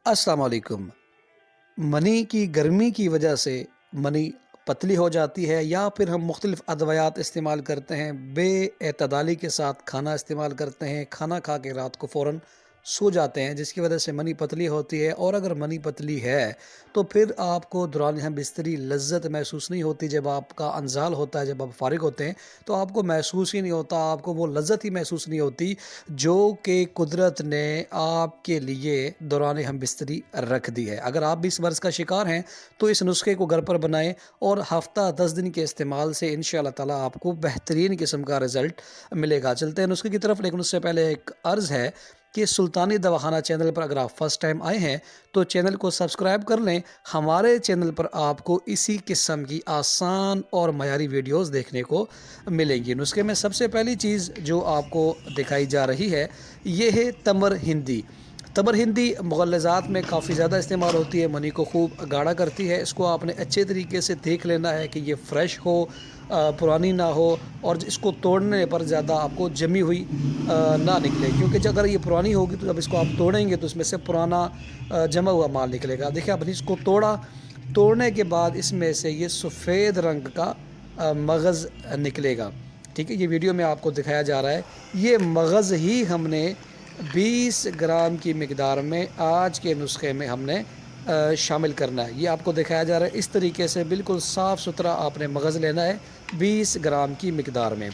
अस्सलाम वालेकुम। मनी की गर्मी की वजह से मनी पतली हो जाती है या फिर हम मुख्तलिफ़ अदवायात इस्तेमाल करते हैं, बेएतदाली के साथ खाना इस्तेमाल करते हैं, खाना खा के रात को फ़ौरन सो जाते हैं जिसकी वजह से मनी पतली होती है। और अगर मनी पतली है तो फिर आपको दौरान हम बिस्तरी लज्जत महसूस नहीं होती। जब आपका अंजाल होता है, जब आप फारिग होते हैं तो आपको महसूस ही नहीं होता, आपको वो लज्जत ही महसूस नहीं होती जो कि कुदरत ने आपके लिए दौरान हम बिस्तरी रख दी है। अगर आप भी इस मर्ज़ का शिकार हैं तो इस नुस्खे को घर पर बनाएं और हफ़्ता 10 दिन के इस्तेमाल से इंशाअल्लाह ताला आपको बेहतरीन किस्म का रिज़ल्ट मिलेगा। चलते हैं नुस्खे की तरफ, लेकिन उससे पहले एक अर्ज़ है कि सुल्तानी दवाखाना चैनल पर अगर आप फर्स्ट टाइम आए हैं तो चैनल को सब्सक्राइब कर लें। हमारे चैनल पर आपको इसी किस्म की आसान और मयारी वीडियोस देखने को मिलेंगी। नुस्खे में सबसे पहली चीज़ जो आपको दिखाई जा रही है ये है तमर हिंदी। तमर हिंदी मुग़ल्लज़ात में काफ़ी ज़्यादा इस्तेमाल होती है, मनी को खूब गाढ़ा करती है। इसको आपने अच्छे तरीके से देख लेना है कि ये फ़्रेश हो, पुरानी ना हो, और इसको तोड़ने पर ज़्यादा आपको जमी हुई ना निकले, क्योंकि अगर ये पुरानी होगी तो जब इसको आप तोड़ेंगे तो इसमें से पुराना जमा हुआ माल निकलेगा। देखिए आपने इसको तोड़ा, तोड़ने के बाद इसमें से ये सफ़ेद रंग का मगज़ निकलेगा। ठीक है, ये वीडियो में आपको दिखाया जा रहा है। ये मगज़ ही हमने 20 ग्राम की मिकदार में आज के नुस्खे में हमने शामिल करना है। ये आपको दिखाया जा रहा है, इस तरीके से बिल्कुल साफ़ सुथरा आपने मगज़ लेना है 20 ग्राम की मिकदार में।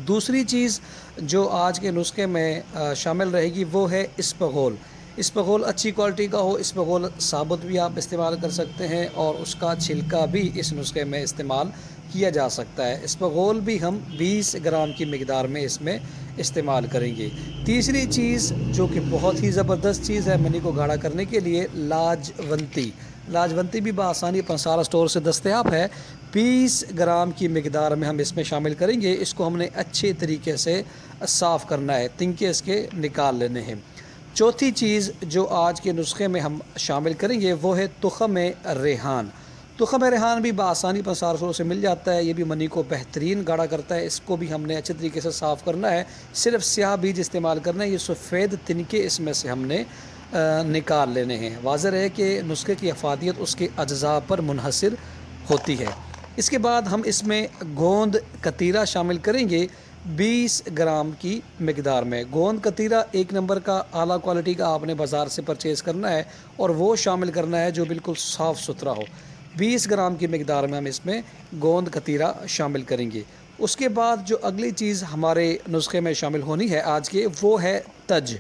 दूसरी चीज़ जो आज के नुस्खे में शामिल रहेगी वो है इसबगोल। इसबगोल अच्छी क्वालिटी का हो, इसबगोल साबुत भी आप इस्तेमाल कर सकते हैं और उसका छिलका भी इस नुस्खे में इस्तेमाल किया जा सकता है। इसबगोल भी हम 20 ग्राम की मिकदार में इसमें इस्तेमाल करेंगे। तीसरी चीज़ जो कि बहुत ही ज़बरदस्त चीज़ है मनी को गाढ़ा करने के लिए, लाजवंती। लाजवंती भी बआसानी पंसारा स्टोर से दस्तयाब है। 20 ग्राम की मिकदार में हम इसमें शामिल करेंगे। इसको हमने अच्छे तरीके से साफ़ करना है, तिनके इसके निकाल लेने हैं। चौथी चीज़ जो आज के नुस्खे में हम शामिल करेंगे वो है तुख़्म रेहान। तुख़्म रेहान भी बआसानी पंसारा से मिल जाता है। ये भी मनी को बेहतरीन गाढ़ा करता है। इसको भी हमने अच्छे तरीके से साफ़ करना है, सिर्फ स्याह बीज इस्तेमाल करना है। ये सफ़ेद तिनके इसमें से हमने निकाल लेने हैं। वाज़ेह है कि नुस्खे की अफादियत उसके अज्ज़ा पर मुनहसर होती है। इसके बाद हम इसमें गोंद कतीरा शामिल करेंगे 20 ग्राम की मिकदार में। गोंद कतीरा एक नंबर का आला क्वालिटी का आपने बाज़ार से परचेज़ करना है और वो शामिल करना है जो बिल्कुल साफ़ सुथरा हो। 20 ग्राम की मिकदार में हम इसमें गोंद कतीरा शामिल करेंगे। उसके बाद जो अगली चीज़ हमारे नुस्खे में शामिल होनी है आज के, वो है तज।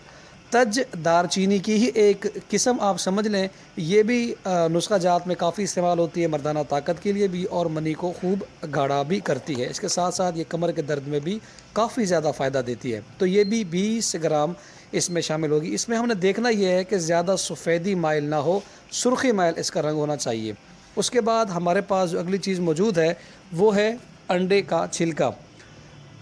तज दारचीनी की ही एक किस्म आप समझ लें। ये भी नुस्खा जात में काफ़ी इस्तेमाल होती है, मर्दाना ताकत के लिए भी, और मनी को खूब गाढ़ा भी करती है। इसके साथ साथ ये कमर के दर्द में भी काफ़ी ज़्यादा फ़ायदा देती है। तो ये भी 20 ग्राम इसमें शामिल होगी। इसमें हमने देखना ये है कि ज़्यादा सफ़ेदी माइल ना हो, सुर्खी माइल इसका रंग होना चाहिए। उसके बाद हमारे पास जो अगली चीज़ मौजूद है वो है अंडे का छिलका।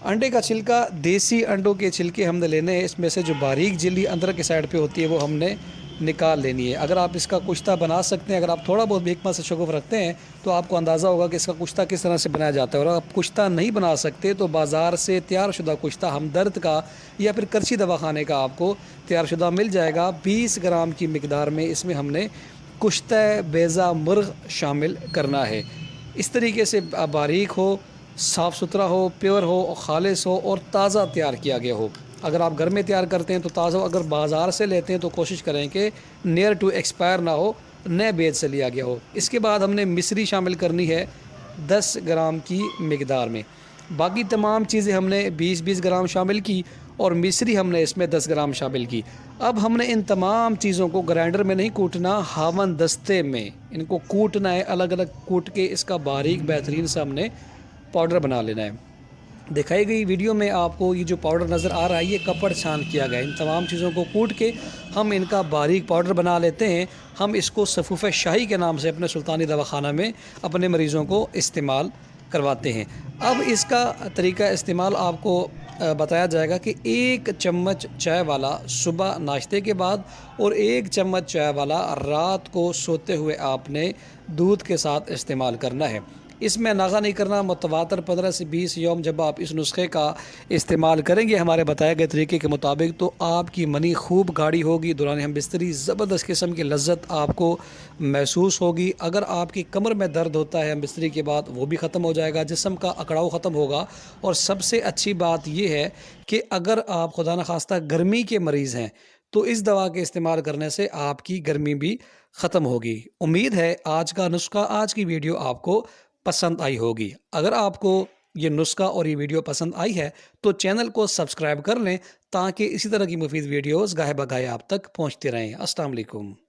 अंडे का छिलका, देसी अंडों के छिलके हमने लेने हैं। इसमें से जो बारीक झिल्ली अंदर के साइड पे होती है वो हमने निकाल लेनी है। अगर आप इसका कुश्ता बना सकते हैं, अगर आप थोड़ा बहुत भी हिकमत से शगुफ़ रखते हैं तो आपको अंदाज़ा होगा कि इसका कुश्ता किस तरह से बनाया जाता है। और अगर आप कुश्ता नहीं बना सकते तो बाज़ार से तैयार शुदा कुश्ता हमदर्द का या फिर करची दवाखाने का आपको तैयार शुदा मिल जाएगा। 20 ग्राम की मिकदार में इसमें हमने कुश्ता बेज़ा मुर्ग शामिल करना है। इस तरीके से बारीक हो, साफ़ सुथरा हो, प्योर हो और ख़ालिस हो और ताज़ा तैयार किया गया हो। अगर आप घर में तैयार करते हैं तो ताज़ा, अगर बाज़ार से लेते हैं तो कोशिश करें कि नियर टू एक्सपायर ना हो, नए बेच से लिया गया हो। इसके बाद हमने मिश्री शामिल करनी है 10 ग्राम की मिकदार में। बाकी तमाम चीज़ें हमने 20-20 ग्राम शामिल की और मिश्री हमने इसमें 10 ग्राम शामिल की। अब हमने इन तमाम चीज़ों को ग्राइंडर में नहीं कूटना, हावन दस्ते में इनको कूटना है। अलग अलग कूट के इसका बारीक बेहतरीन सा हमने पाउडर बना लेना है। दिखाई गई वीडियो में आपको ये जो पाउडर नज़र आ रहा है ये कपड़ छान किया गया है। इन तमाम चीज़ों को कूट के हम इनका बारीक पाउडर बना लेते हैं। हम इसको सफ़ूफ़ शाही के नाम से अपने सुल्तानी दवाखाना में अपने मरीज़ों को इस्तेमाल करवाते हैं। अब इसका तरीका इस्तेमाल आपको बताया जाएगा कि 1 चम्मच चाय वाला सुबह नाश्ते के बाद और 1 चम्मच चाय वाला रात को सोते हुए आपने दूध के साथ इस्तेमाल करना है। اس میں ناغہ نہیں کرنا، متواتر 15 سے 20 یوم جب آپ اس نسخے کا استعمال کریں گے ہمارے بتائے گئے طریقے کے مطابق، تو آپ کی منی خوب گاڑی ہوگی، دوران ہم بستری زبردست قسم کی لذت آپ کو محسوس ہوگی۔ اگر آپ کی کمر میں درد ہوتا ہے ہم بستری کے بعد، وہ بھی ختم ہو جائے گا، جسم کا اکڑاؤ ختم ہوگا۔ اور سب سے اچھی بات یہ ہے کہ اگر آپ خدا نخواستہ گرمی کے مریض ہیں تو اس دوا کے استعمال کرنے سے آپ کی گرمی بھی ختم ہوگی۔ امید ہے آج کا نسخہ، آج کی ویڈیو آپ کو پسند آئی ہوگی۔ اگر آپ کو یہ نسخہ اور یہ ویڈیو پسند آئی ہے تو چینل کو سبسکرائب کر لیں تاکہ اسی طرح کی مفید ویڈیوز گاہے بگاہے آپ تک پہنچتے رہیں۔ السلام علیکم۔